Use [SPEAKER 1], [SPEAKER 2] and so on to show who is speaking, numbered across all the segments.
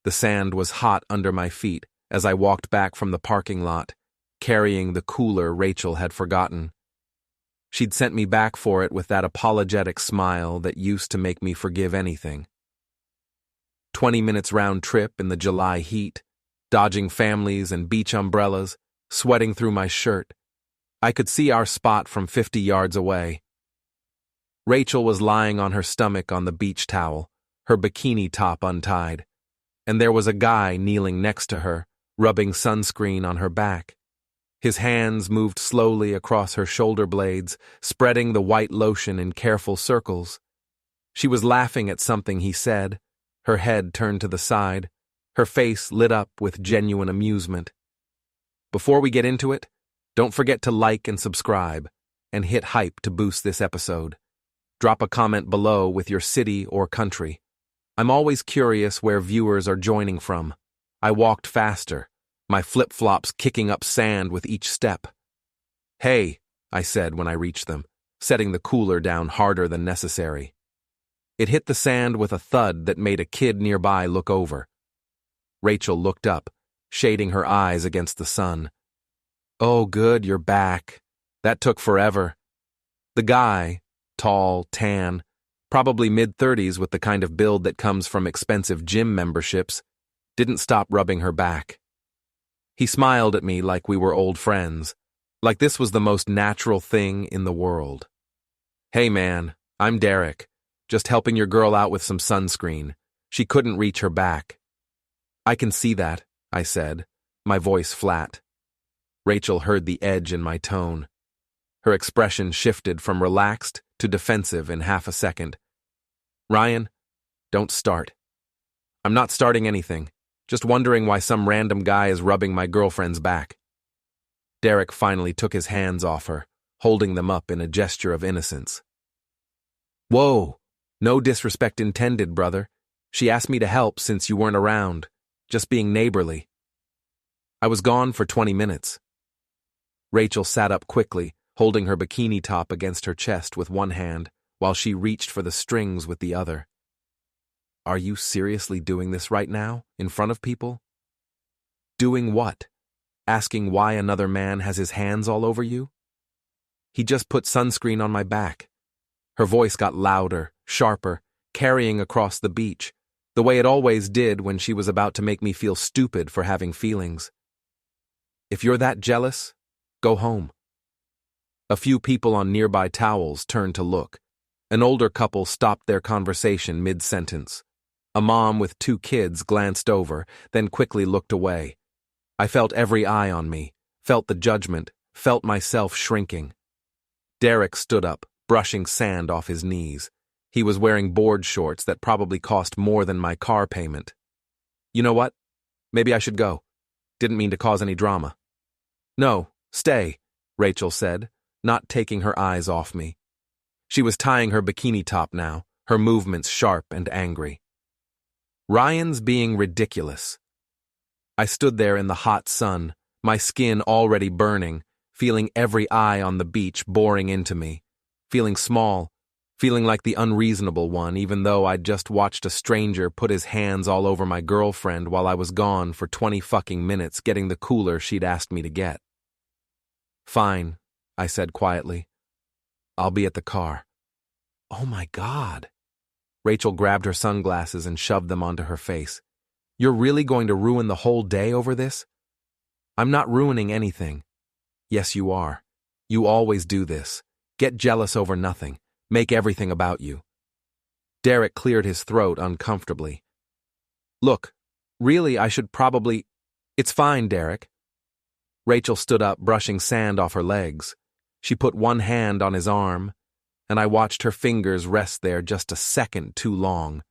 [SPEAKER 1] The sand was hot under my feet as I walked back from the parking lot, carrying the cooler Rachel had forgotten. She'd sent me back for it with that apologetic smile that used to make me forgive anything. 20 minutes round trip in the July heat, dodging families and beach umbrellas, sweating through my shirt. I could see our spot from 50 yards away. Rachel was lying on her stomach on the beach towel, her bikini top untied, and there was a guy kneeling next to her, rubbing sunscreen on her back. His hands moved slowly across her shoulder blades, spreading the white lotion in careful circles. She was laughing at something he said, her head turned to the side, her face lit up with genuine amusement. Before we get into it, don't forget to like and subscribe, and hit hype to boost this episode. Drop a comment below with your city or country. I'm always curious where viewers are joining from. I walked faster, my flip-flops kicking up sand with each step. "Hey," I said when I reached them, setting the cooler down harder than necessary. It hit the sand with a thud that made a kid nearby look over. Rachel looked up, shading her eyes against the sun. "Oh, good, you're back. That took forever." The guy, tall, tan, probably mid-30s with the kind of build that comes from expensive gym memberships, didn't stop rubbing her back. He smiled at me like we were old friends, like this was the most natural thing in the world. "Hey man, I'm Derek, just helping your girl out with some sunscreen. She couldn't reach her back." "I can see that," I said, my voice flat. Rachel heard the edge in my tone. Her expression shifted from relaxed to defensive in half a second. "Ryan, don't start." "I'm not starting anything. Just wondering why some random guy is rubbing my girlfriend's back." Derek finally took his hands off her, holding them up in a gesture of innocence. "Whoa, no disrespect intended, brother. She asked me to help since you weren't around. Just being neighborly." "I was gone for 20 minutes. Rachel sat up quickly, holding her bikini top against her chest with one hand, while she reached for the strings with the other. "Are you seriously doing this right now, in front of people?" "Doing what? Asking why another man has his hands all over you?" "He just put sunscreen on my back." Her voice got louder, sharper, carrying across the beach, the way it always did when she was about to make me feel stupid for having feelings. "If you're that jealous, go home." A few people on nearby towels turned to look. An older couple stopped their conversation mid-sentence. A mom with 2 kids glanced over, then quickly looked away. I felt every eye on me, felt the judgment, felt myself shrinking. Derek stood up, brushing sand off his knees. He was wearing board shorts that probably cost more than my car payment. "You know what? Maybe I should go. Didn't mean to cause any drama." "No, stay," Rachel said, not taking her eyes off me. She was tying her bikini top now, her movements sharp and angry. "Ryan's being ridiculous." I stood there in the hot sun, my skin already burning, feeling every eye on the beach boring into me, feeling small, feeling like the unreasonable one even though I'd just watched a stranger put his hands all over my girlfriend while I was gone for 20 fucking minutes getting the cooler she'd asked me to get. "Fine," I said quietly. "I'll be at the car." "Oh my God." Rachel grabbed her sunglasses and shoved them onto her face. "You're really going to ruin the whole day over this?" "I'm not ruining anything." "Yes, you are. You always do this. Get jealous over nothing. Make everything about you." Derek cleared his throat uncomfortably. "Look, really, I should probably—" "It's fine, Derek." Rachel stood up, brushing sand off her legs. She put one hand on his arm, and I watched her fingers rest there just a second too long.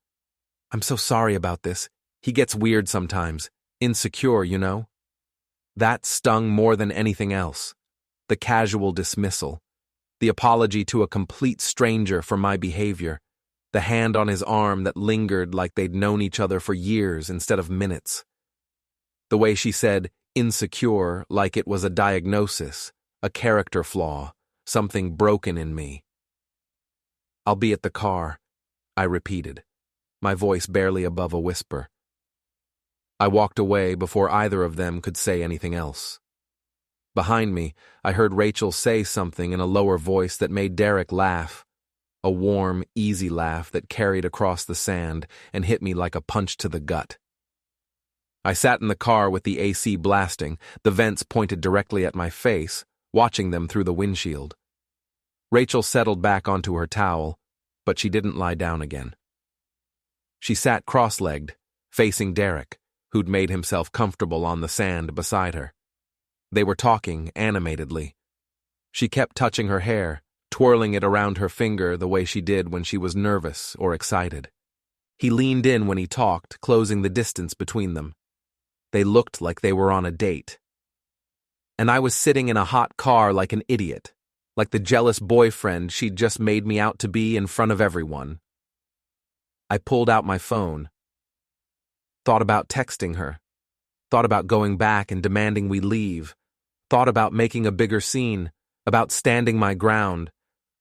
[SPEAKER 1] "I'm so sorry about this. He gets weird sometimes. Insecure, you know?" That stung more than anything else. The casual dismissal. The apology to a complete stranger for my behavior. The hand on his arm that lingered like they'd known each other for years instead of minutes. The way she said insecure like it was a diagnosis, a character flaw, something broken in me. "I'll be at the car," I repeated, my voice barely above a whisper. I walked away before either of them could say anything else. Behind me, I heard Rachel say something in a lower voice that made Derek laugh. A warm, easy laugh that carried across the sand and hit me like a punch to the gut. I sat in the car with the AC blasting, the vents pointed directly at my face, watching them through the windshield. Rachel settled back onto her towel, but she didn't lie down again. She sat cross-legged, facing Derek, who'd made himself comfortable on the sand beside her. They were talking animatedly. She kept touching her hair, twirling it around her finger the way she did when she was nervous or excited. He leaned in when he talked, closing the distance between them. They looked like they were on a date. And I was sitting in a hot car like an idiot, like the jealous boyfriend she'd just made me out to be in front of everyone. I pulled out my phone. Thought about texting her. Thought about going back and demanding we leave. Thought about making a bigger scene, about standing my ground,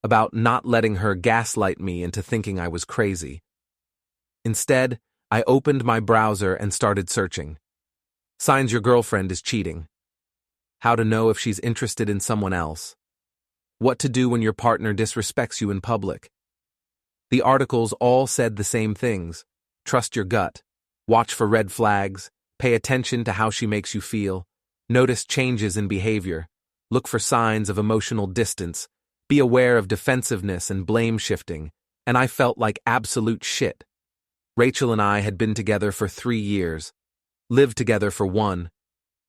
[SPEAKER 1] about not letting her gaslight me into thinking I was crazy. Instead, I opened my browser and started searching. Signs your girlfriend is cheating. How to know if she's interested in someone else. What to do when your partner disrespects you in public. The articles all said the same things. Trust your gut. Watch for red flags. Pay attention to how she makes you feel. Notice changes in behavior. Look for signs of emotional distance. Be aware of defensiveness and blame shifting. And I felt like absolute shit. Rachel and I had been together for 3 years. Lived together for 1.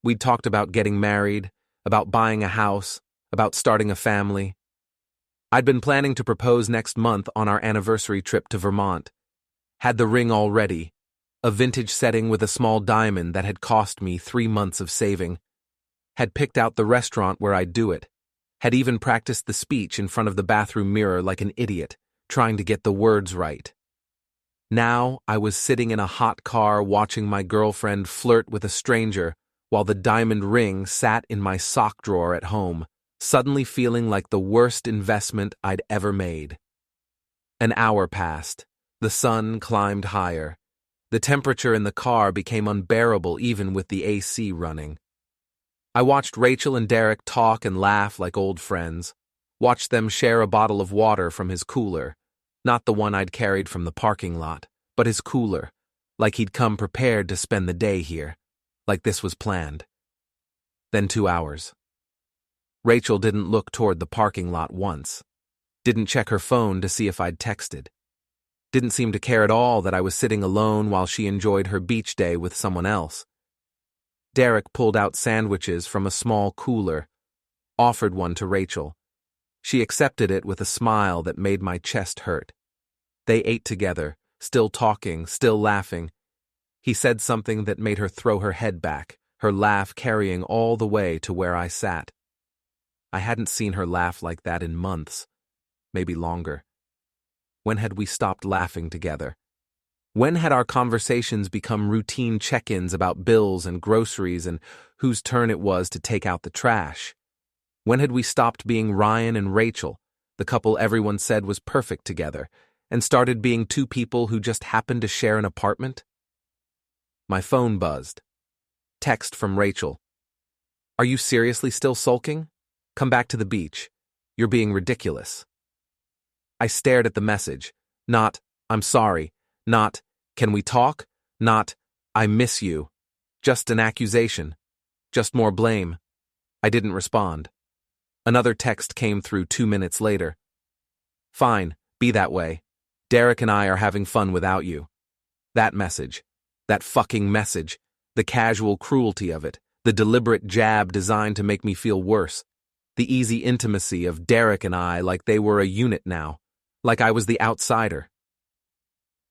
[SPEAKER 1] We'd talked about getting married, about buying a house, about starting a family. I'd been planning to propose next month on our anniversary trip to Vermont. Had the ring all ready, a vintage setting with a small diamond that had cost me 3 months of saving. Had picked out the restaurant where I'd do it. Had even practiced the speech in front of the bathroom mirror like an idiot, trying to get the words right. Now I was sitting in a hot car watching my girlfriend flirt with a stranger while the diamond ring sat in my sock drawer at home, suddenly feeling like the worst investment I'd ever made. An hour passed. The sun climbed higher. The temperature in the car became unbearable even with the AC running. I watched Rachel and Derek talk and laugh like old friends. Watched them share a bottle of water from his cooler. Not the one I'd carried from the parking lot, but his cooler, like he'd come prepared to spend the day here, like this was planned. Then 2 hours. Rachel didn't look toward the parking lot once. Didn't check her phone to see if I'd texted. Didn't seem to care at all that I was sitting alone while she enjoyed her beach day with someone else. Derek pulled out sandwiches from a small cooler, offered one to Rachel. She accepted it with a smile that made my chest hurt. They ate together, still talking, still laughing. He said something that made her throw her head back, her laugh carrying all the way to where I sat. I hadn't seen her laugh like that in months, maybe longer. When had we stopped laughing together? When had our conversations become routine check-ins about bills and groceries and whose turn it was to take out the trash? When had we stopped being Ryan and Rachel, the couple everyone said was perfect together, and started being 2 people who just happened to share an apartment? My phone buzzed. Text from Rachel. Are you seriously still sulking? Come back to the beach. You're being ridiculous. I stared at the message. Not, I'm sorry. Not, can we talk? Not, I miss you. Just an accusation. Just more blame. I didn't respond. Another text came through 2 minutes later. Fine, be that way. Derek and I are having fun without you. That message. That fucking message. The casual cruelty of it. The deliberate jab designed to make me feel worse. The easy intimacy of Derek and I like they were a unit now. Like I was the outsider.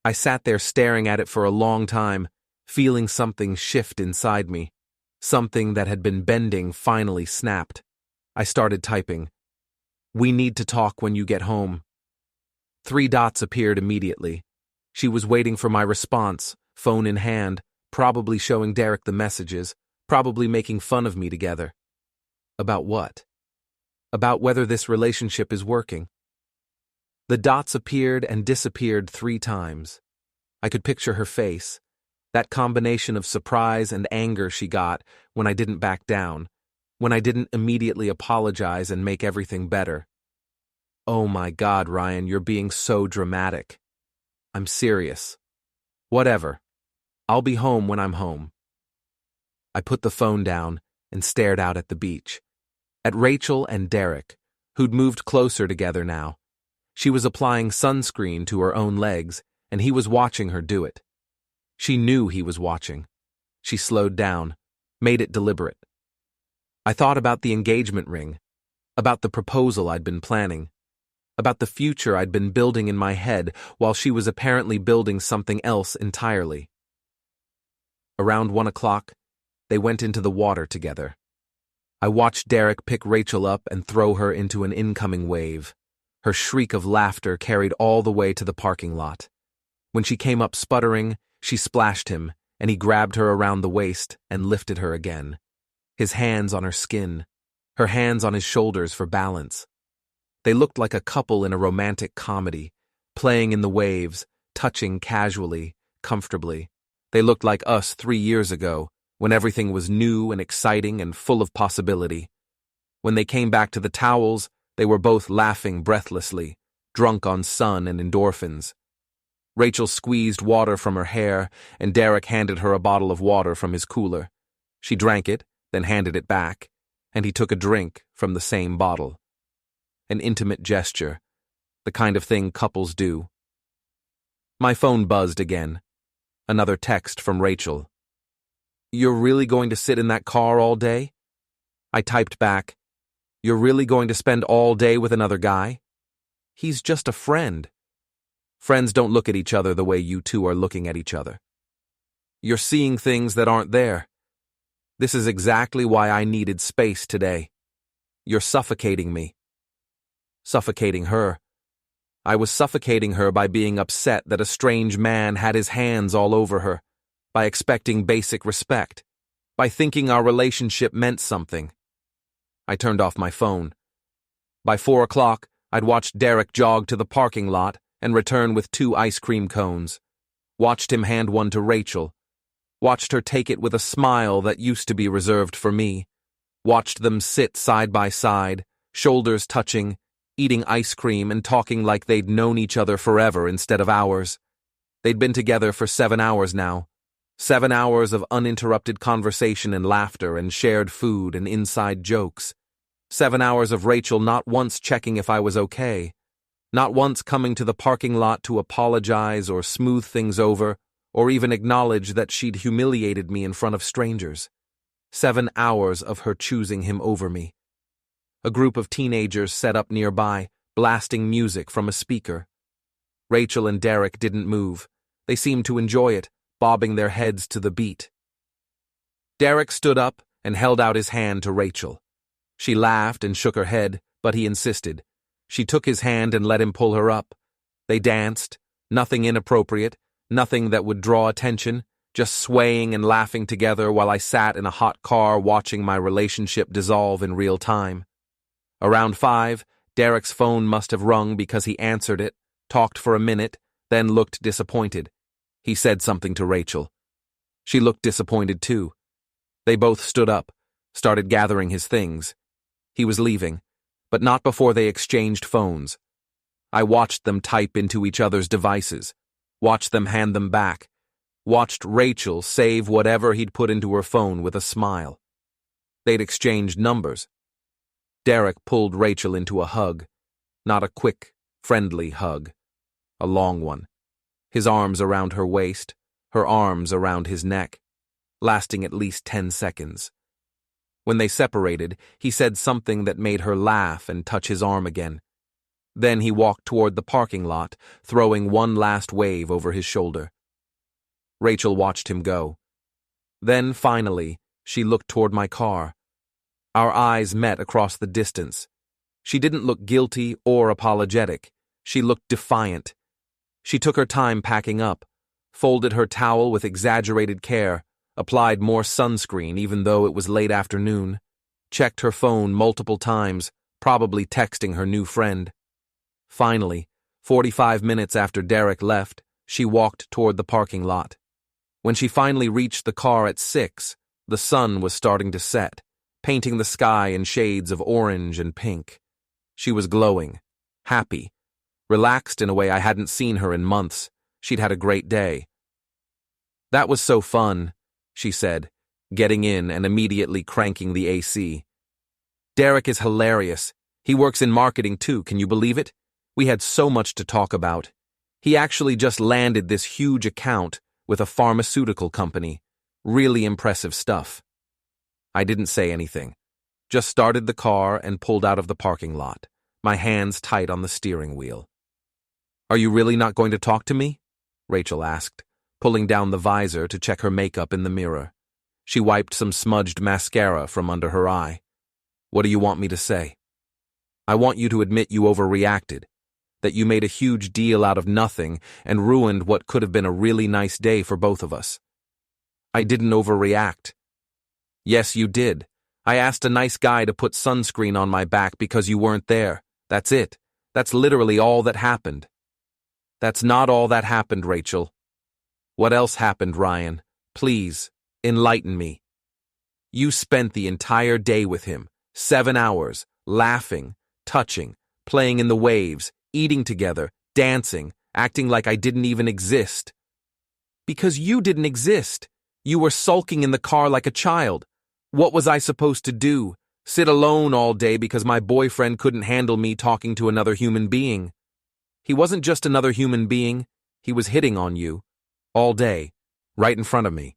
[SPEAKER 1] I sat there staring at it for a long time, feeling something shift inside me. Something that had been bending finally snapped. I started typing. We need to talk when you get home. 3 dots appeared immediately. She was waiting for my response, phone in hand, probably showing Derek the messages, probably making fun of me together. About what? About whether this relationship is working. The dots appeared and disappeared 3 times. I could picture her face, That combination of surprise and anger she got when I didn't back down, when I didn't immediately apologize and make everything better. Oh my God, Ryan, you're being so dramatic. I'm serious. Whatever. I'll be home when I'm home. I put the phone down and stared out at the beach. At Rachel and Derek, who'd moved closer together now. She was applying sunscreen to her own legs, and he was watching her do it. She knew he was watching. She slowed down, made it deliberate. I thought about the engagement ring, about the proposal I'd been planning, about the future I'd been building in my head while she was apparently building something else entirely. Around 1 o'clock, they went into the water together. I watched Derek pick Rachel up and throw her into an incoming wave. Her shriek of laughter carried all the way to the parking lot. When she came up sputtering, she splashed him, and he grabbed her around the waist and lifted her again. His hands on her skin, her hands on his shoulders for balance. They looked like a couple in a romantic comedy, playing in the waves, touching casually, comfortably. They looked like us 3 years ago, when everything was new and exciting and full of possibility. When they came back to the towels, they were both laughing breathlessly, drunk on sun and endorphins. Rachel squeezed water from her hair, and Derek handed her a bottle of water from his cooler. She drank it, then handed it back, and he took a drink from the same bottle. An intimate gesture, the kind of thing couples do. My phone buzzed again. Another text from Rachel. "You're really going to sit in that car all day?" I typed back, "You're really going to spend all day with another guy? He's just a friend. Friends don't look at each other the way you two are looking at each other. You're seeing things that aren't there. This is exactly why I needed space today. You're suffocating me." Suffocating her. I was suffocating her by being upset that a strange man had his hands all over her, by expecting basic respect, by thinking our relationship meant something. I turned off my phone. By 4 o'clock, I'd watched Derek jog to the parking lot and return with 2 ice cream cones. Watched him hand one to Rachel. Watched her take it with a smile that used to be reserved for me. Watched them sit side by side, shoulders touching, eating ice cream and talking like they'd known each other forever instead of hours. They'd been together for 7 hours now. 7 hours of uninterrupted conversation and laughter and shared food and inside jokes. 7 hours of Rachel not once checking if I was okay. Not once coming to the parking lot to apologize or smooth things over, or even acknowledge that she'd humiliated me in front of strangers. 7 hours of her choosing him over me. A group of teenagers set up nearby, blasting music from a speaker. Rachel and Derek didn't move. They seemed to enjoy it, bobbing their heads to the beat. Derek stood up and held out his hand to Rachel. She laughed and shook her head, but he insisted. She took his hand and let him pull her up. They danced, nothing inappropriate, nothing that would draw attention, just swaying and laughing together while I sat in a hot car watching my relationship dissolve in real time. Around 5, Derek's phone must have rung because he answered it, talked for a minute, then looked disappointed. He said something to Rachel. She looked disappointed too. They both stood up, started gathering his things. He was leaving, but not before they exchanged phones. I watched them type into each other's devices, watched them hand them back, watched Rachel save whatever he'd put into her phone with a smile. They'd exchanged numbers. Derek pulled Rachel into a hug, not a quick, friendly hug, a long one. His arms around her waist, her arms around his neck, lasting at least 10 seconds. When they separated, he said something that made her laugh and touch his arm again. Then he walked toward the parking lot, throwing one last wave over his shoulder. Rachel watched him go. Then, finally, she looked toward my car. Our eyes met across the distance. She didn't look guilty or apologetic. She looked defiant. She took her time packing up, folded her towel with exaggerated care, applied more sunscreen even though it was late afternoon, checked her phone multiple times, probably texting her new friend. Finally, 45 minutes after Derek left, she walked toward the parking lot. When she finally reached the car at 6, the sun was starting to set, painting the sky in shades of orange and pink. She was glowing, happy, relaxed in a way I hadn't seen her in months. She'd had a great day. "That was so fun," she said, getting in and immediately cranking the AC. "Derek is hilarious. He works in marketing too, can you believe it? We had so much to talk about. He actually just landed this huge account with a pharmaceutical company. Really impressive stuff." I didn't say anything, just started the car and pulled out of the parking lot, my hands tight on the steering wheel. "Are you really not going to talk to me?" Rachel asked, pulling down the visor to check her makeup in the mirror. She wiped some smudged mascara from under her eye. "What do you want me to say?" "I want you to admit you overreacted, that you made a huge deal out of nothing and ruined what could have been a really nice day for both of us." "I didn't overreact." "Yes, you did. I asked a nice guy to put sunscreen on my back because you weren't there. That's it. That's literally all that happened." "That's not all that happened, Rachel." "What else happened, Ryan? Please, enlighten me." "You spent the entire day with him, 7 hours, laughing, touching, playing in the waves, eating together, dancing, acting like I didn't even exist." "Because you didn't exist. You were sulking in the car like a child. What was I supposed to do? Sit alone all day because my boyfriend couldn't handle me talking to another human being? He wasn't just another human being. He was hitting on you. All day. Right in front of me."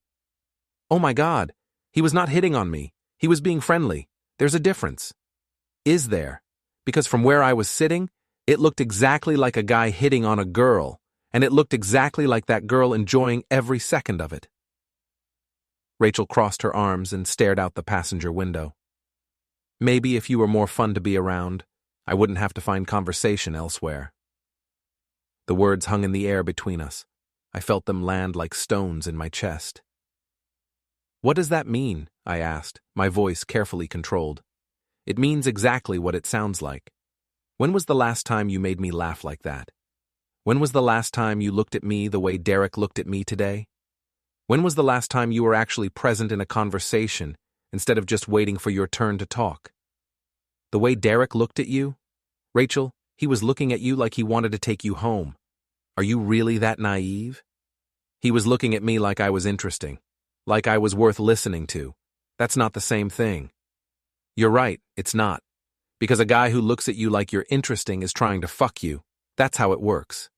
[SPEAKER 1] "Oh my God. He was not hitting on me. He was being friendly. There's a difference." "Is there? Because from where I was sitting, it looked exactly like a guy hitting on a girl, and it looked exactly like that girl enjoying every second of it." Rachel crossed her arms and stared out the passenger window. "Maybe if you were more fun to be around, I wouldn't have to find conversation elsewhere." The words hung in the air between us. I felt them land like stones in my chest. "What does that mean?" I asked, my voice carefully controlled. "It means exactly what it sounds like. When was the last time you made me laugh like that? When was the last time you looked at me the way Derek looked at me today? When was the last time you were actually present in a conversation instead of just waiting for your turn to talk? The way Derek looked at you? Rachel, he was looking at you like he wanted to take you home. Are you really that naive? He was looking at me like I was interesting, like I was worth listening to. That's not the same thing." "You're right, it's not. Because a guy who looks at you like you're interesting is trying to fuck you. That's how it works."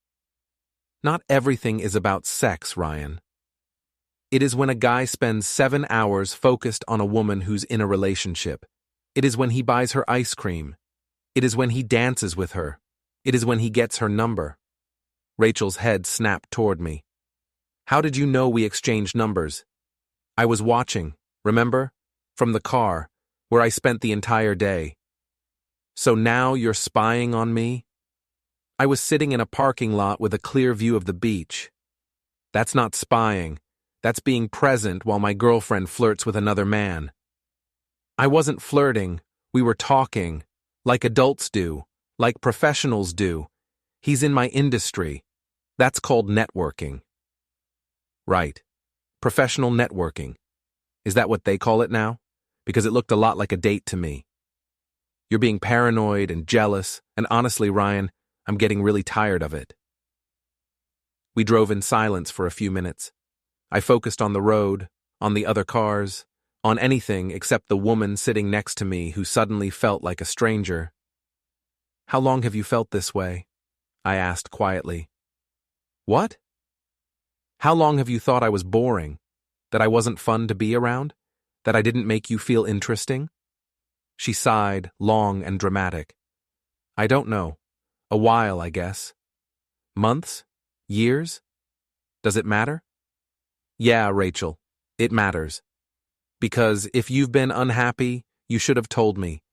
[SPEAKER 1] "Not everything is about sex, Ryan. It is when a guy spends 7 hours focused on a woman who's in a relationship. It is when he buys her ice cream. It is when he dances with her. It is when he gets her number." Rachel's head snapped toward me. "How did you know we exchanged numbers?" "I was watching, remember? From the car, where I spent the entire day." "So now you're spying on me?" "I was sitting in a parking lot with a clear view of the beach." "That's not spying. That's being present while my girlfriend flirts with another man." "I wasn't flirting. We were talking. Like adults do. Like professionals do. He's in my industry. That's called networking." "Right. Professional networking. Is that what they call it now? Because it looked a lot like a date to me." "You're being paranoid and jealous, and honestly, Ryan, I'm getting really tired of it." We drove in silence for a few minutes. I focused on the road, on the other cars, on anything except the woman sitting next to me who suddenly felt like a stranger. "How long have you felt this way?" I asked quietly. "What?" "How long have you thought I was boring? That I wasn't fun to be around? That I didn't make you feel interesting?" She sighed, long and dramatic. "I don't know. A while, I guess. Months? Years? Does it matter?" "Yeah, Rachel, it matters. Because if you've been unhappy, you should have told me.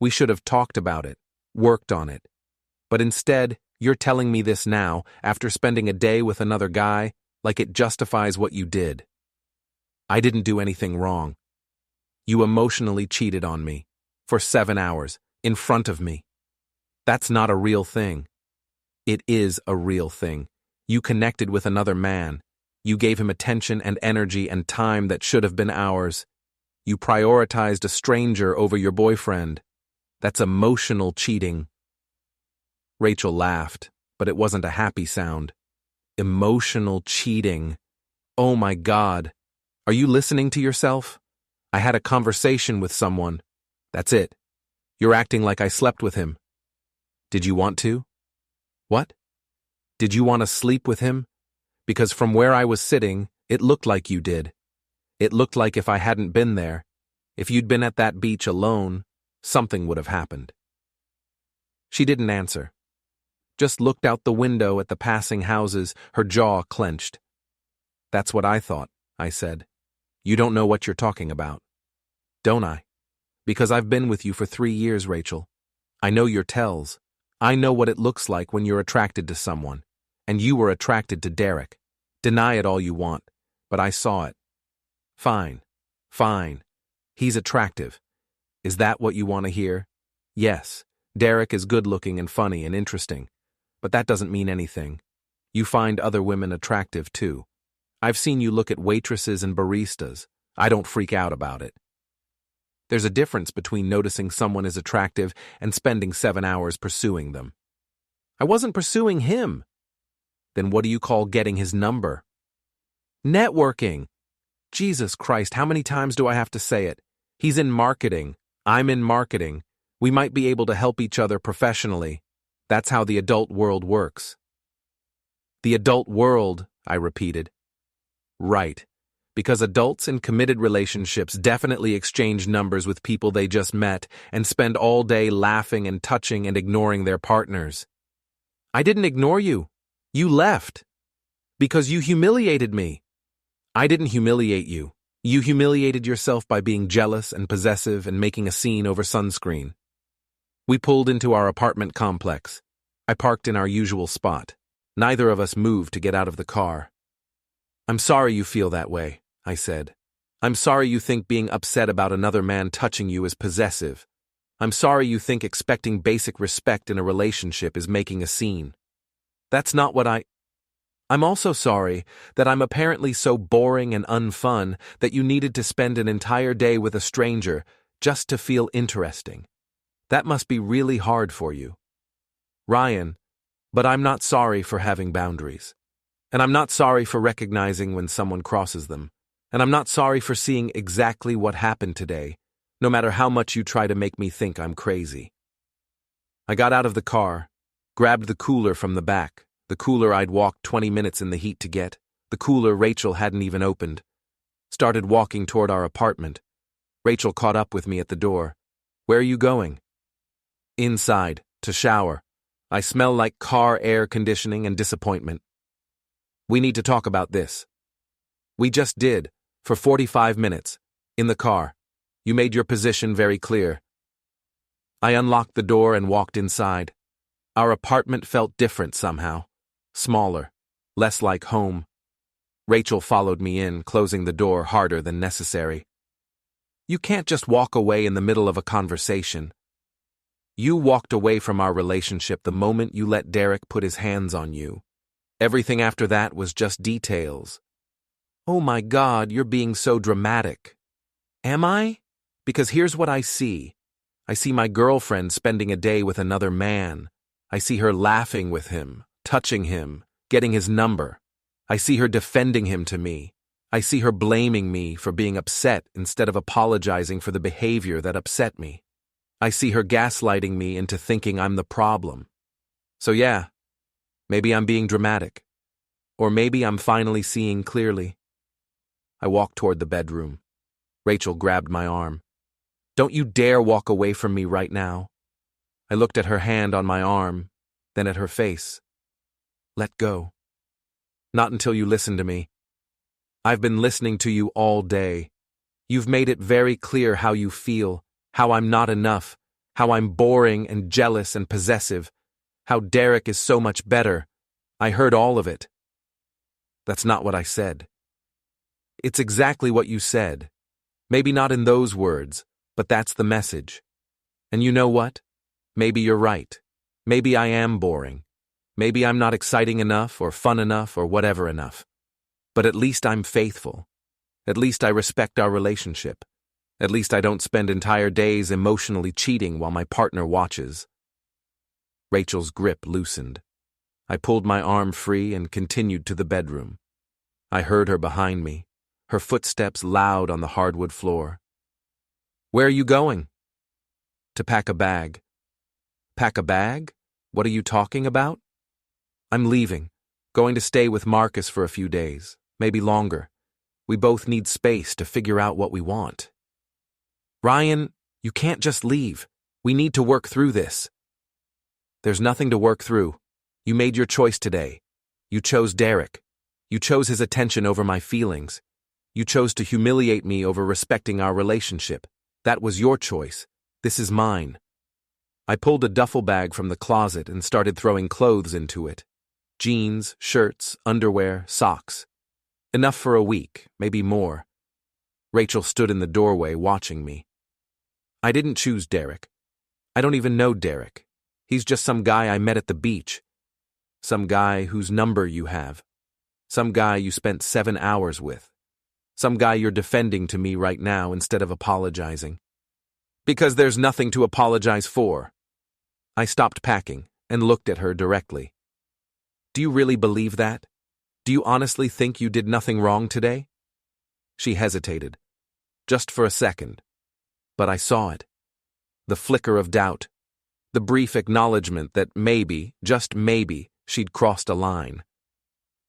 [SPEAKER 1] We should have talked about it, worked on it. But instead, you're telling me this now, after spending a day with another guy, like it justifies what you did. I didn't do anything wrong. You emotionally cheated on me. For 7 hours, in front of me. That's not a real thing. It is a real thing. You connected with another man. You gave him attention and energy and time that should have been ours. You prioritized a stranger over your boyfriend. That's emotional cheating." Rachel laughed, but it wasn't a happy sound. Emotional cheating. Oh my God. Are you listening to yourself? I had a conversation with someone. That's it. You're acting like I slept with him. Did you want to? What? Did you want to sleep with him? Because from where I was sitting, it looked like you did. It looked like if I hadn't been there, if you'd been at that beach alone, something would have happened. She didn't answer. Just looked out the window at the passing houses, her jaw clenched. "That's what I thought," I said. "You don't know what you're talking about." "Don't I? Because I've been with you for 3 years, Rachel. I know your tells. I know what it looks like when you're attracted to someone. And you were attracted to Derek. Deny it all you want, but I saw it." Fine. He's attractive. Is that what you want to hear? Yes, Derek is good-looking and funny and interesting. But that doesn't mean anything. You find other women attractive, too. I've seen you look at waitresses and baristas. I don't freak out about it. There's a difference between noticing someone is attractive and spending 7 hours pursuing them. I wasn't pursuing him. Then what do you call getting his number? Networking. Jesus Christ, how many times do I have to say it? He's in marketing. I'm in marketing. We might be able to help each other professionally. That's how the adult world works. The adult world, I repeated. Right. Because adults in committed relationships definitely exchange numbers with people they just met and spend all day laughing and touching and ignoring their partners. I didn't ignore you. You left. Because you humiliated me. I didn't humiliate you. You humiliated yourself by being jealous and possessive and making a scene over sunscreen. We pulled into our apartment complex. I parked in our usual spot. Neither of us moved to get out of the car. "I'm sorry you feel that way," I said. "I'm sorry you think being upset about another man touching you is possessive. I'm sorry you think expecting basic respect in a relationship is making a scene. That's not what I'm also sorry that I'm apparently so boring and unfun that you needed to spend an entire day with a stranger just to feel interesting. That must be really hard for you. Ryan, but I'm not sorry for having boundaries. And I'm not sorry for recognizing when someone crosses them. And I'm not sorry for seeing exactly what happened today, no matter how much you try to make me think I'm crazy." I got out of the car, grabbed the cooler from the back, the cooler I'd walked 20 minutes in the heat to get, the cooler Rachel hadn't even opened, started walking toward our apartment. Rachel caught up with me at the door. "Where are you going?" "Inside, to shower. I smell like car air conditioning and disappointment. We need to talk about this." "We just did, for 45 minutes, in the car. You made your position very clear." I unlocked the door and walked inside. Our apartment felt different somehow. Smaller, less like home. Rachel followed me in, closing the door harder than necessary. "You can't just walk away in the middle of a conversation. You walked away from our relationship the moment you let Derek put his hands on you. Everything after that was just details." "Oh my God, you're being so dramatic." "Am I? Because here's what I see. I see my girlfriend spending a day with another man. I see her laughing with him, touching him, getting his number. I see her defending him to me. I see her blaming me for being upset instead of apologizing for the behavior that upset me. I see her gaslighting me into thinking I'm the problem. So yeah, maybe I'm being dramatic. Or maybe I'm finally seeing clearly." I walked toward the bedroom. Rachel grabbed my arm. "Don't you dare walk away from me right now." I looked at her hand on my arm, then at her face. "Let go." "Not until you listen to me. I've been listening to you all day. You've made it very clear how you feel, how I'm not enough, how I'm boring and jealous and possessive, how Derek is so much better. I heard all of it." "That's not what I said." "It's exactly what you said. Maybe not in those words, but that's the message. And you know what? Maybe you're right. Maybe I am boring. Maybe I'm not exciting enough or fun enough or whatever enough. But at least I'm faithful. At least I respect our relationship. At least I don't spend entire days emotionally cheating while my partner watches. Rachel's grip loosened. I pulled my arm free and continued to the bedroom. I heard her behind me, her footsteps loud on the hardwood floor. Where are you going? To pack a bag. Pack a bag? What are you talking about? I'm leaving, going to stay with Marcus for a few days, maybe longer. We both need space to figure out what we want. Ryan, you can't just leave. We need to work through this. There's nothing to work through. You made your choice today. You chose Derek. You chose his attention over my feelings. You chose to humiliate me over respecting our relationship. That was your choice. This is mine. I pulled a duffel bag from the closet and started throwing clothes into it. Jeans, shirts, underwear, socks. Enough for a week, maybe more. Rachel stood in the doorway watching me. I didn't choose Derek. I don't even know Derek. He's just some guy I met at the beach. Some guy whose number you have. Some guy you spent 7 hours with. Some guy you're defending to me right now instead of apologizing. Because there's nothing to apologize for. I stopped packing and looked at her directly. Do you really believe that? Do you honestly think you did nothing wrong today? She hesitated. Just for a second. But I saw it. The flicker of doubt. The brief acknowledgement that maybe, just maybe, she'd crossed a line.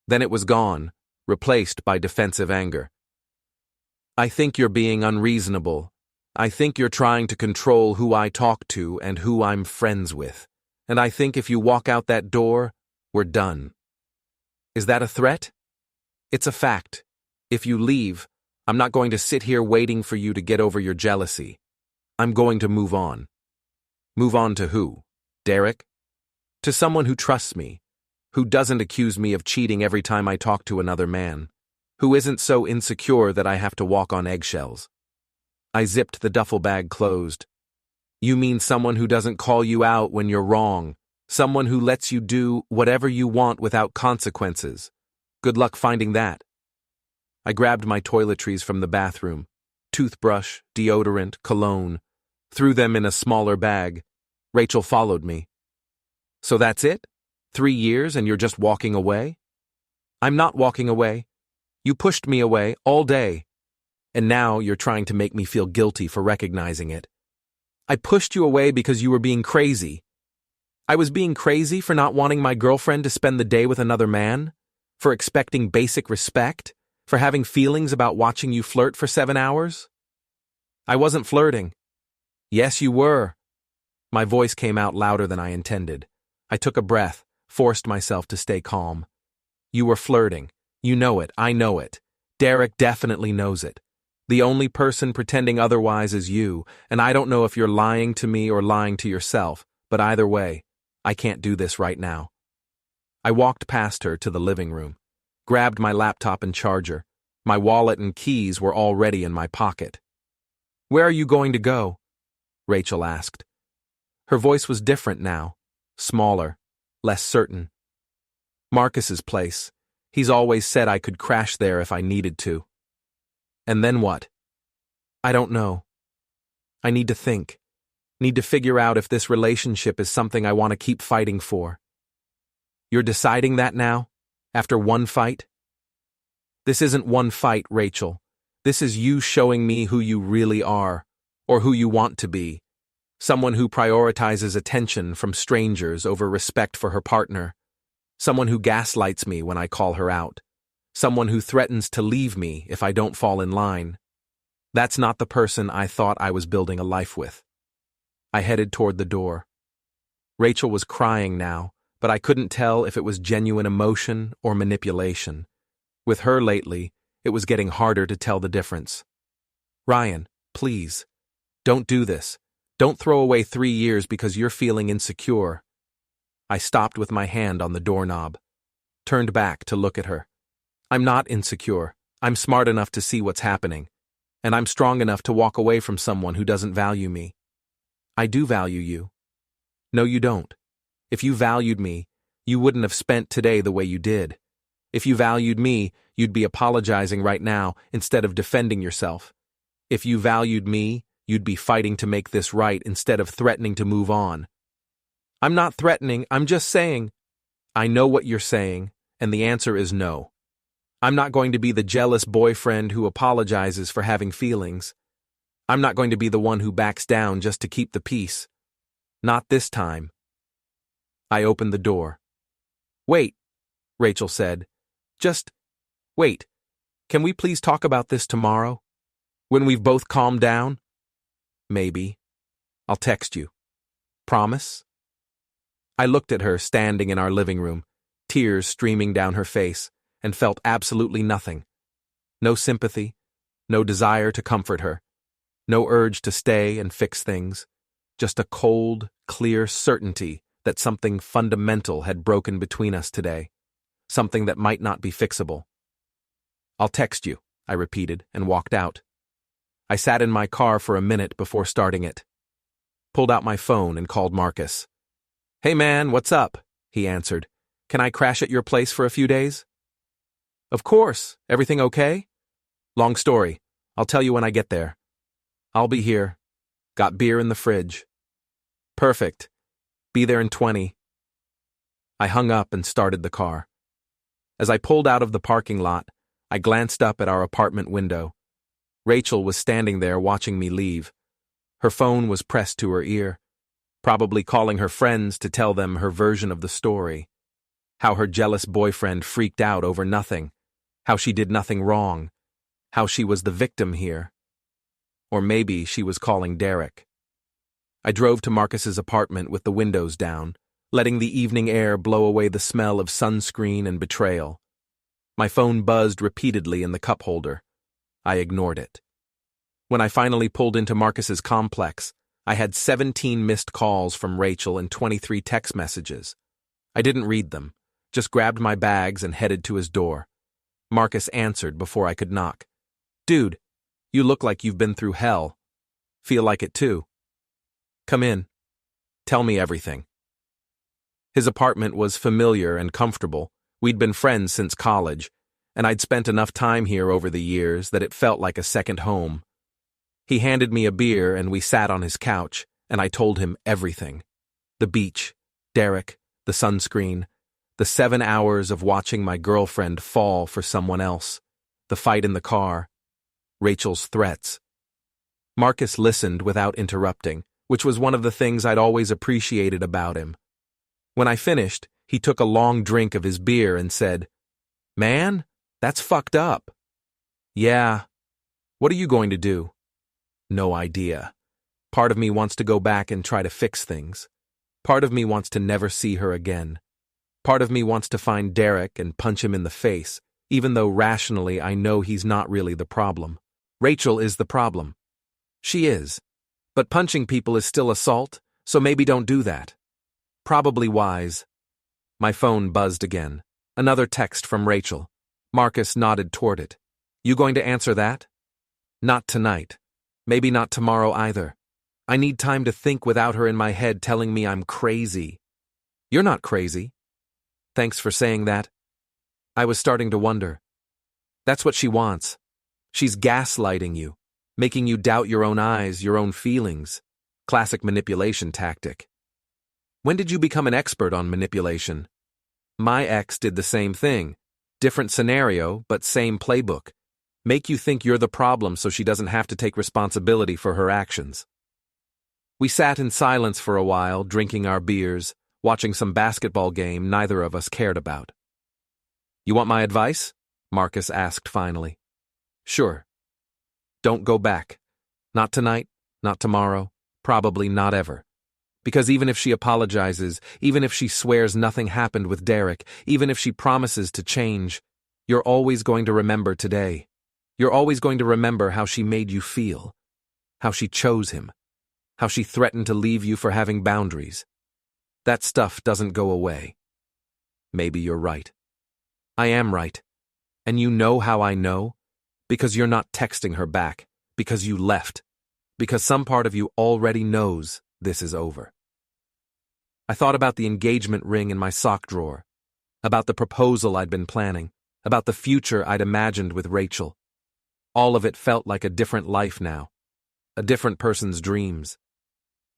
[SPEAKER 1] Then it was gone, replaced by defensive anger. I think you're being unreasonable. I think you're trying to control who I talk to and who I'm friends with. And I think if you walk out that door, we're done. Is that a threat? It's a fact. If you leave, I'm not going to sit here waiting for you to get over your jealousy. I'm going to move on. Move on to who? Derek? To someone who trusts me, who doesn't accuse me of cheating every time I talk to another man, who isn't so insecure that I have to walk on eggshells. I zipped the duffel bag closed. You mean someone who doesn't call you out when you're wrong, someone who lets you do whatever you want without consequences. Good luck finding that. I grabbed my toiletries from the bathroom, toothbrush, deodorant, cologne, threw them in a smaller bag. Rachel followed me. So that's it? 3 years and you're just walking away? I'm not walking away. You pushed me away all day. And now you're trying to make me feel guilty for recognizing it. I pushed you away because you were being crazy. I was being crazy for not wanting my girlfriend to spend the day with another man, for expecting basic respect, for having feelings about watching you flirt for 7 hours. I wasn't flirting. Yes, you were. My voice came out louder than I intended. I took a breath, forced myself to stay calm. You were flirting. You know it. I know it. Derek definitely knows it. The only person pretending otherwise is you, and I don't know if you're lying to me or lying to yourself, but either way, I can't do this right now. I walked past her to the living room, grabbed my laptop and charger. My wallet and keys were already in my pocket. Where are you going to go? Rachel asked. Her voice was different now, smaller, less certain. Marcus's place. He's always said I could crash there if I needed to. And then what? I don't know. I need to think. Need to figure out if this relationship is something I want to keep fighting for. You're deciding that now? After one fight? This isn't one fight, Rachel. This is you showing me who you really are, or who you want to be. Someone who prioritizes attention from strangers over respect for her partner. Someone who gaslights me when I call her out. Someone who threatens to leave me if I don't fall in line. That's not the person I thought I was building a life with. I headed toward the door. Rachel was crying now, but I couldn't tell if it was genuine emotion or manipulation. With her lately, it was getting harder to tell the difference. Ryan, please, don't do this. Don't throw away 3 years because you're feeling insecure. I stopped with my hand on the doorknob, turned back to look at her. I'm not insecure. I'm smart enough to see what's happening, and I'm strong enough to walk away from someone who doesn't value me. I do value you. No, you don't. If you valued me, you wouldn't have spent today the way you did. If you valued me, you'd be apologizing right now instead of defending yourself. If you valued me, you'd be fighting to make this right instead of threatening to move on. I'm not threatening, I'm just saying. I know what you're saying, and the answer is no. I'm not going to be the jealous boyfriend who apologizes for having feelings. I'm not going to be the one who backs down just to keep the peace. Not this time. I opened the door. Wait, Rachel said. Just wait. Can we please talk about this tomorrow? When we've both calmed down? Maybe. I'll text you. Promise? I looked at her standing in our living room, tears streaming down her face, and felt absolutely nothing. No sympathy, no desire to comfort her, no urge to stay and fix things, just a cold, clear certainty that something fundamental had broken between us today, something that might not be fixable. I'll text you, I repeated, and walked out. I sat in my car for a minute before starting it. Pulled out my phone and called Marcus. Hey man, what's up? He answered. Can I crash at your place for a few days? Of course. Everything okay? Long story. I'll tell you when I get there. I'll be here. Got beer in the fridge. Perfect. Be there in 20. I hung up and started the car. As I pulled out of the parking lot, I glanced up at our apartment window. Rachel was standing there watching me leave. Her phone was pressed to her ear, probably calling her friends to tell them her version of the story. How her jealous boyfriend freaked out over nothing. How she did nothing wrong. How she was the victim here. Or maybe she was calling Derek. I drove to Marcus's apartment with the windows down, letting the evening air blow away the smell of sunscreen and betrayal. My phone buzzed repeatedly in the cup holder. I ignored it. When I finally pulled into Marcus's complex, I had 17 missed calls from Rachel and 23 text messages. I didn't read them, just grabbed my bags and headed to his door. Marcus answered before I could knock. Dude, you look like you've been through hell. Feel like it too. Come in. Tell me everything. His apartment was familiar and comfortable. We'd been friends since college, and I'd spent enough time here over the years that it felt like a second home. He handed me a beer and we sat on his couch, and I told him everything. The beach, Derek, the sunscreen, the 7 hours of watching my girlfriend fall for someone else, the fight in the car, Rachel's threats. Marcus listened without interrupting, which was one of the things I'd always appreciated about him. When I finished, he took a long drink of his beer and said, Man, that's fucked up. Yeah. What are you going to do? No idea. Part of me wants to go back and try to fix things. Part of me wants to never see her again. Part of me wants to find Derek and punch him in the face, even though rationally I know he's not really the problem. Rachel is the problem. She is. But punching people is still assault, so maybe don't do that. Probably wise. My phone buzzed again. Another text from Rachel. Marcus nodded toward it. You going to answer that? Not tonight. Maybe not tomorrow either. I need time to think without her in my head telling me I'm crazy. You're not crazy. Thanks for saying that. I was starting to wonder. That's what she wants. She's gaslighting you, making you doubt your own eyes, your own feelings. Classic manipulation tactic. When did you become an expert on manipulation? My ex did the same thing. Different scenario, but same playbook. Make you think you're the problem so she doesn't have to take responsibility for her actions. We sat in silence for a while, drinking our beers, watching some basketball game neither of us cared about. You want my advice? Marcus asked finally. Sure. Don't go back. Not tonight, not tomorrow, probably not ever. Because even if she apologizes, even if she swears nothing happened with Derek, even if she promises to change, you're always going to remember today. You're always going to remember how she made you feel, how she chose him, how she threatened to leave you for having boundaries. That stuff doesn't go away. Maybe you're right. I am right. And you know how I know? Because you're not texting her back, because you left, because some part of you already knows this is over. I thought about the engagement ring in my sock drawer, about the proposal I'd been planning, about the future I'd imagined with Rachel. All of it felt like a different life now, a different person's dreams.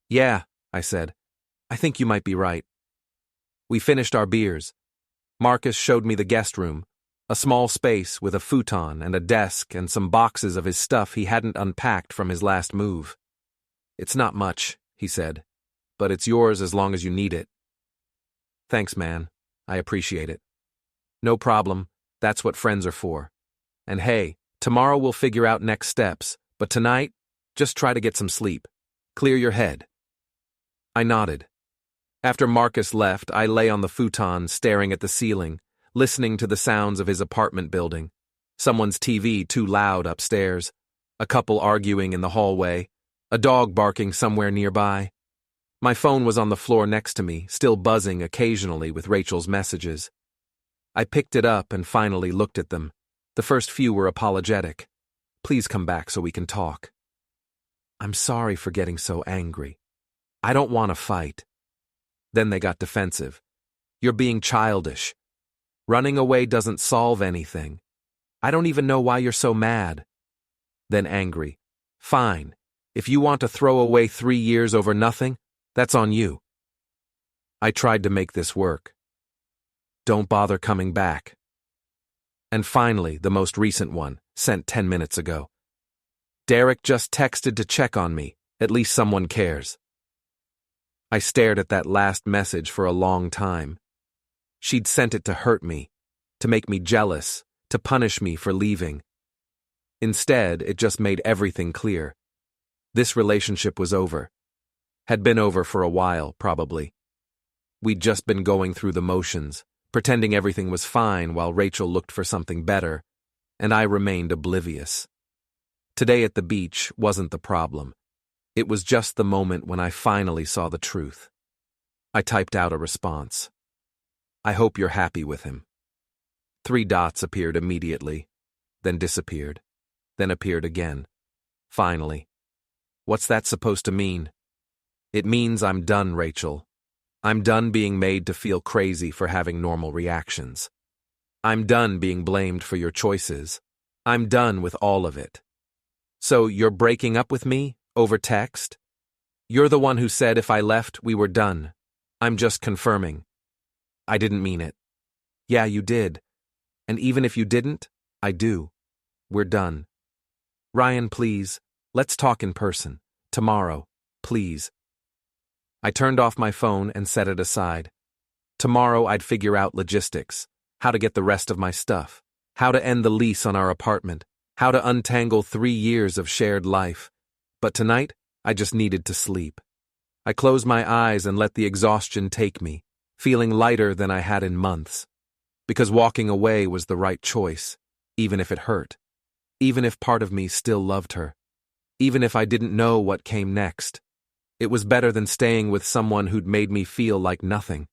[SPEAKER 1] "Yeah," I said, "I think you might be right." We finished our beers. Marcus showed me the guest room, a small space with a futon and a desk and some boxes of his stuff he hadn't unpacked from his last move. "It's not much," he said, "but it's yours as long as you need it." "Thanks, man. I appreciate it." "No problem. That's what friends are for. And hey, tomorrow we'll figure out next steps, but tonight, just try to get some sleep. Clear your head." I nodded. After Marcus left, I lay on the futon staring at the ceiling, listening to the sounds of his apartment building. Someone's TV too loud upstairs, a couple arguing in the hallway, a dog barking somewhere nearby. My phone was on the floor next to me, still buzzing occasionally with Rachel's messages. I picked it up and finally looked at them. The first few were apologetic. "Please come back so we can talk." "I'm sorry for getting so angry. I don't want to fight." Then they got defensive. "You're being childish. Running away doesn't solve anything. I don't even know why you're so mad." Then angry. "Fine. If you want to throw away 3 years over nothing, that's on you." I tried to make this work. "Don't bother coming back." And finally, the most recent one, sent 10 minutes ago. "Derek just texted to check on me. At least someone cares." I stared at that last message for a long time. She'd sent it to hurt me, to make me jealous, to punish me for leaving. Instead, it just made everything clear. This relationship was over. Had been over for a while, probably. We'd just been going through the motions, pretending everything was fine while Rachel looked for something better, and I remained oblivious. Today at the beach wasn't the problem. It was just the moment when I finally saw the truth. I typed out a response. "I hope you're happy with him." 3 dots appeared immediately, then disappeared, then appeared again. Finally. What's that supposed to mean? It means I'm done, Rachel. I'm done being made to feel crazy for having normal reactions. I'm done being blamed for your choices. I'm done with all of it. So you're breaking up with me? Over text? You're the one who said if I left, we were done. I'm just confirming. I didn't mean it. Yeah, you did. And even if you didn't, I do. We're done. Ryan, please, let's talk in person. Tomorrow, please. I turned off my phone and set it aside. Tomorrow I'd figure out logistics, how to get the rest of my stuff, how to end the lease on our apartment, how to untangle 3 years of shared life. But tonight, I just needed to sleep. I closed my eyes and let the exhaustion take me, feeling lighter than I had in months. Because walking away was the right choice, even if it hurt. Even if part of me still loved her. Even if I didn't know what came next. It was better than staying with someone who'd made me feel like nothing.